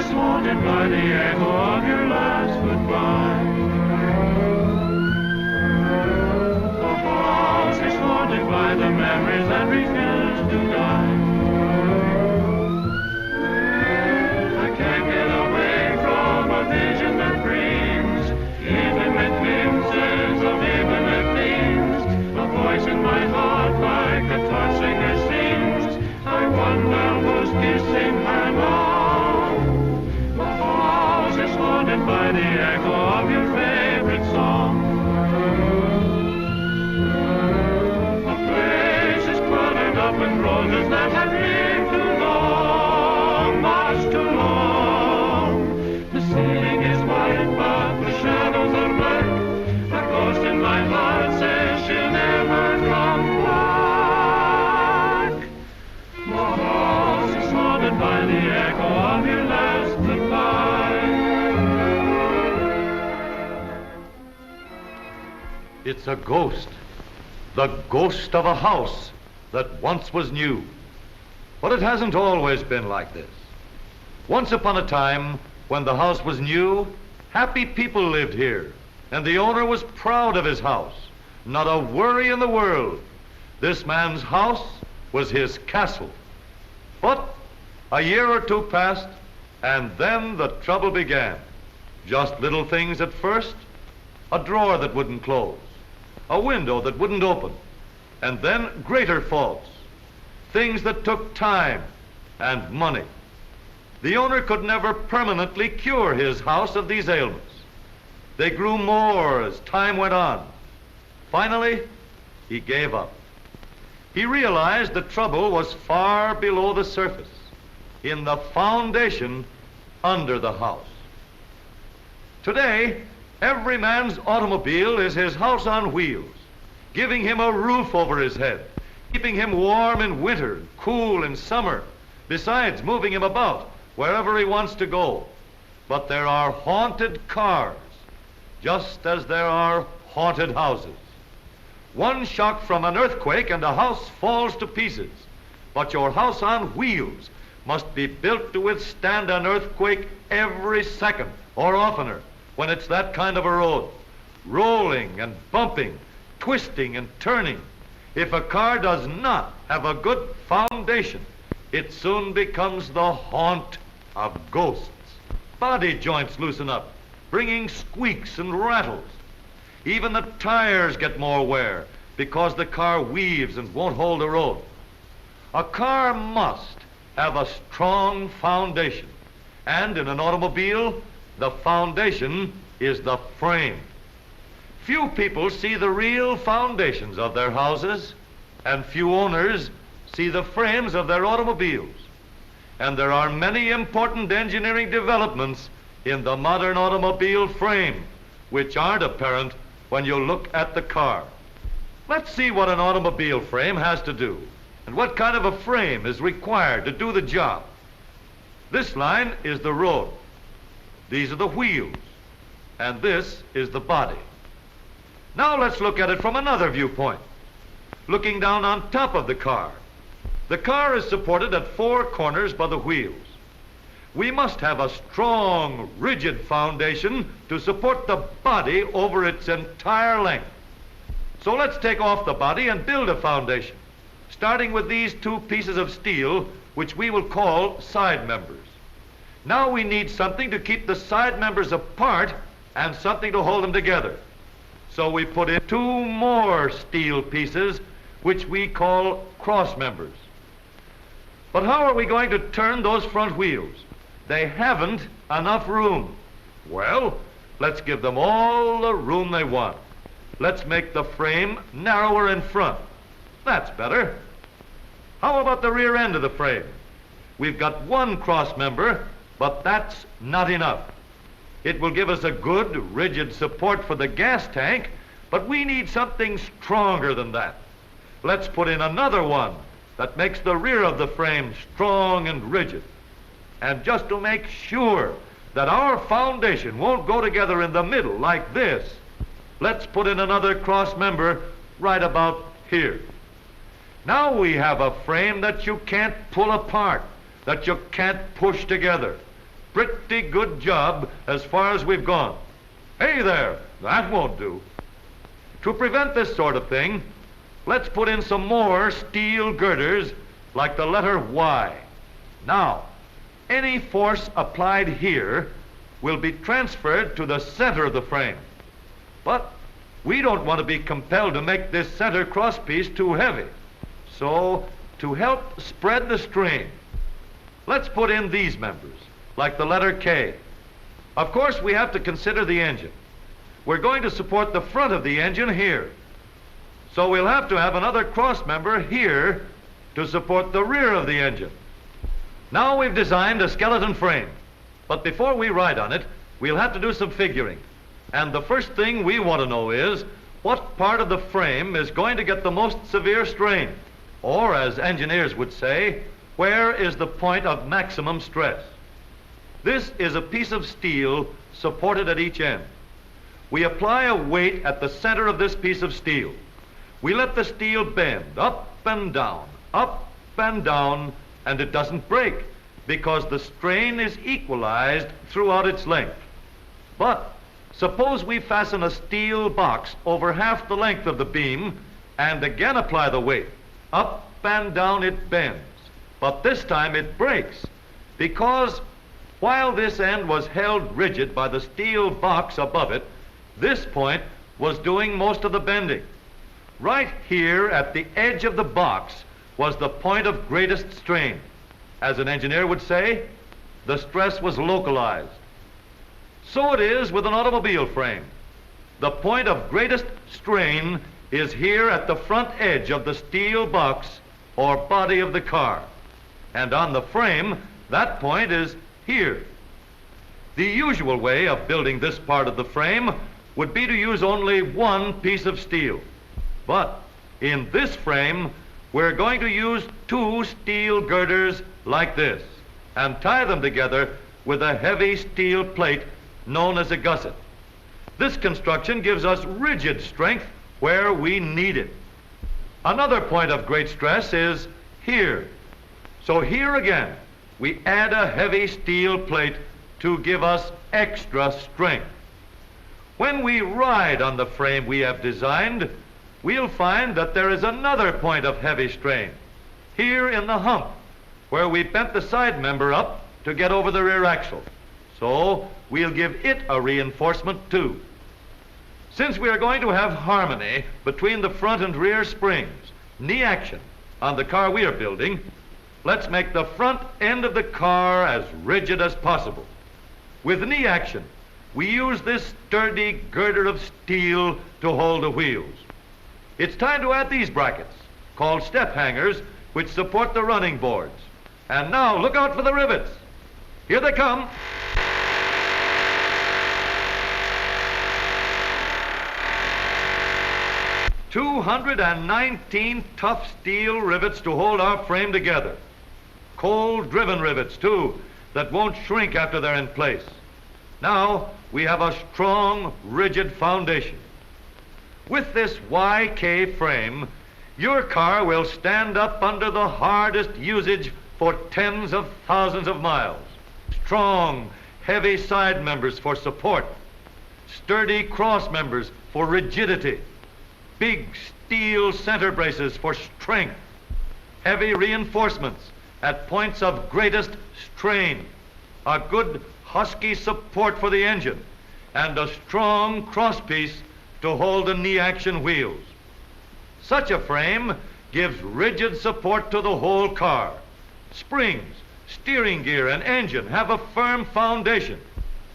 is haunted by the echo of your last goodbye. The house is haunted by the memories that refuse to die. I can't get away from a vision that dreams, intimate glimpses of infinite themes. A voice in my heart like a touch singer sings. I wonder who's kissing her now. The house is haunted by the echo of your favorite song. The place is cluttered up with roses that have lived too long, much too long. The ceiling is white, but the shadows are black. A ghost in my heart says she'll never come back. The house is haunted by the echo of your last goodbye. It's a ghost. The ghost of a house that once was new. But it hasn't always been like this. Once upon a time, when the house was new, happy people lived here, and the owner was proud of his house. Not a worry in the world. This man's house was his castle. But a year or two passed, and then the trouble began. Just little things at first. A drawer that wouldn't close, a window that wouldn't open, and then greater faults. Things that took time and money. The owner could never permanently cure his house of these ailments. They grew more as time went on. Finally, he gave up. He realized the trouble was far below the surface, in the foundation under the house. Today, every man's automobile is his house on wheels, giving him a roof over his head, keeping him warm in winter and cool in summer, besides moving him about wherever he wants to go. But there are haunted cars, just as there are haunted houses. One shock from an earthquake and a house falls to pieces. But your house on wheels must be built to withstand an earthquake every second or oftener when it's that kind of a road, rolling and bumping, twisting and turning. If a car does not have a good foundation, it soon becomes the haunt of ghosts. Body joints loosen up, bringing squeaks and rattles. Even the tires get more wear because the car weaves and won't hold the road. A car must have a strong foundation, and in an automobile, the foundation is the frame. Few people see the real foundations of their houses, and few owners see the frames of their automobiles. And there are many important engineering developments in the modern automobile frame which aren't apparent when you look at the car. Let's see what an automobile frame has to do and what kind of a frame is required to do the job. This line is the road. These are the wheels, and this is the body. Now let's look at it from another viewpoint. Looking down on top of the car. The car is supported at four corners by the wheels. We must have a strong, rigid foundation to support the body over its entire length. So let's take off the body and build a foundation, starting with these two pieces of steel, which we will call side members. Now we need something to keep the side members apart and something to hold them together. So we put in two more steel pieces, which we call cross members. But how are we going to turn those front wheels? They haven't enough room. Well, let's give them all the room they want. Let's make the frame narrower in front. That's better. How about the rear end of the frame? We've got one cross member, but that's not enough. It will give us a good, rigid support for the gas tank, but we need something stronger than that. Let's put in another one that makes the rear of the frame strong and rigid. And just to make sure that our foundation won't go together in the middle like this, let's put in another cross member right about here. Now we have a frame that you can't pull apart, that you can't push together. pretty good job as far as we've gone. Hey there, that won't do. To prevent this sort of thing, let's put in some more steel girders like the letter Y. Now, any force applied here will be transferred to the center of the frame. But we don't want to be compelled to make this center crosspiece too heavy. So, to help spread the strain, let's put in these members, like the letter K. Of course, we have to consider the engine. We're going to support the front of the engine here. So we'll have to have another cross member here to support the rear of the engine. Now we've designed a skeleton frame, but before we ride on it, we'll have to do some figuring. And the first thing we want to know is what part of the frame is going to get the most severe strain, or as engineers would say, where is the point of maximum stress? This is a piece of steel supported at each end. We apply a weight at the center of this piece of steel. We let the steel bend up and down, and it doesn't break because the strain is equalized throughout its length. But suppose we fasten a steel box over half the length of the beam and again apply the weight. Up and down it bends, but this time it breaks because while this end was held rigid by the steel box above it, this point was doing most of the bending. Right here at the edge of the box was the point of greatest strain. As an engineer would say, the stress was localized. So it is with an automobile frame. The point of greatest strain is here at the front edge of the steel box or body of the car. And on the frame, that point is here. The usual way of building this part of the frame would be to use only one piece of steel. But in this frame, we're going to use two steel girders like this and tie them together with a heavy steel plate known as a gusset. This construction gives us rigid strength where we need it. Another point of great stress is here. So here again, we add a heavy steel plate to give us extra strength. When we ride on the frame we have designed, we'll find that there is another point of heavy strain, here in the hump, where we bent the side member up to get over the rear axle. So we'll give it a reinforcement too. Since we are going to have harmony between the front and rear springs, knee action, on the car we are building, let's make the front end of the car as rigid as possible. With knee action, we use this sturdy girder of steel to hold the wheels. It's time to add these brackets, called step hangers, which support the running boards. And now look out for the rivets. Here they come. "219 tough steel rivets to hold our frame together. Cold-driven rivets, too, that won't shrink after they're in place. Now we have a strong, rigid foundation. With this YK frame, your car will stand up under the hardest usage for tens of thousands of miles. Strong, heavy side members for support, sturdy cross members for rigidity, big steel center braces for strength, heavy reinforcements at points of greatest strain, a good husky support for the engine, and a strong crosspiece to hold the knee action wheels. Such a frame gives rigid support to the whole car. Springs, steering gear, and engine have a firm foundation.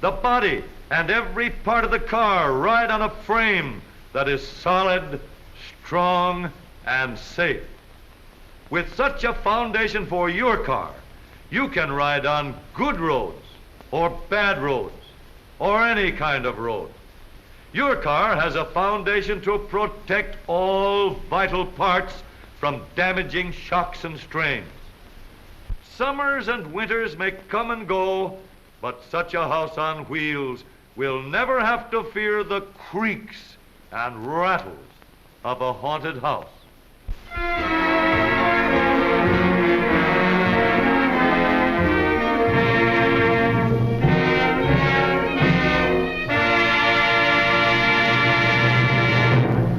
The body and every part of the car ride on a frame that is solid, strong, and safe. With such a foundation for your car, you can ride on good roads or bad roads or any kind of road. Your car has a foundation to protect all vital parts from damaging shocks and strains. Summers and winters may come and go, but such a house on wheels will never have to fear the creaks and rattles of a haunted house.